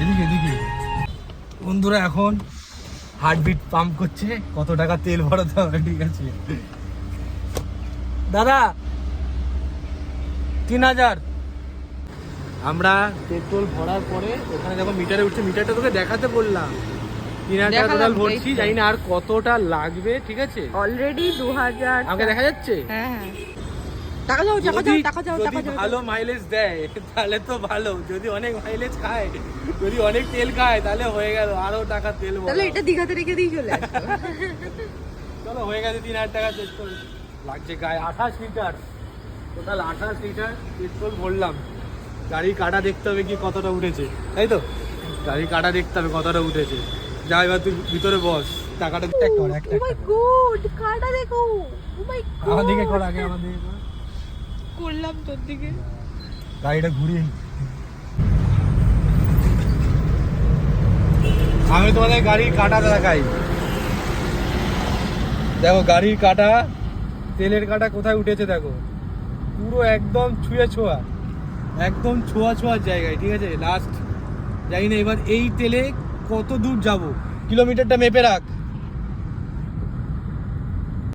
এদিকে এদিকে বন্ধুরা এখন হার্টবিট পাম্প করছে, কত টাকা তেল ভরাতে হবে। ঠিক আছে দাদা 3000। আমরা পেট্রোল ভরার পরে ওখানে যখন মিটারে উঠছে, মিটারটা তোকে দেখাতে বললাম 3000 টোটাল ভরছি, জানি না আর কতটা লাগবে। ঠিক আছে অলরেডি 2000 আমাকে দেখা যাচ্ছে। হ্যাঁ হ্যাঁ টাকা যাও টাকা যাও টাকা যাও টাকা যাও। ভালো মাইলেজ দেয় তাহলে তো ভালো, যদি অনেক মাইলেজ খায়, যদি অনেক তেল খায় তাহলে হয়ে গেল আরো টাকা তেল। তাহলে এটা দিঘাতে রেখে দিয়ে চলে আসো। চলো হয়ে গেছে 3000 টাকা পেট্রোল লাগছে গায়ে। 28 লিটার টোটাল 28 লিটার পেট্রোল ভরলাম। গাড়ির কাটা দেখতে হবে কি কতটা উঠেছে, তাই তো গাড়ির কাটা দেখতে হবে কতটা উঠেছে। যা এবার তুই ভিতরে বস, টাকাটা একটা কর, একটা ও মাই গড কাটা দেখো। ও মাই গড আমার দিকে কর, আগে আমার দিকে কর। করলাম তোর দিকে। গাড়িটা ঘুরিয়ে আমি তোমাদের গাড়ির কাঁটাটা দেখাই। দেখো গাড়ির কাঁটা, তেলের কাঁটা কোথায় উঠেছে দেখো, পুরো একদম ছুঁয়ে ছোঁয়া, একদম ছোঁয়া ছোঁয়ার জায়গায়। ঠিক আছে লাস্ট জানি না এবার এই তেলে কত দূর যাব, কিলোমিটারটা মেপে রাখ।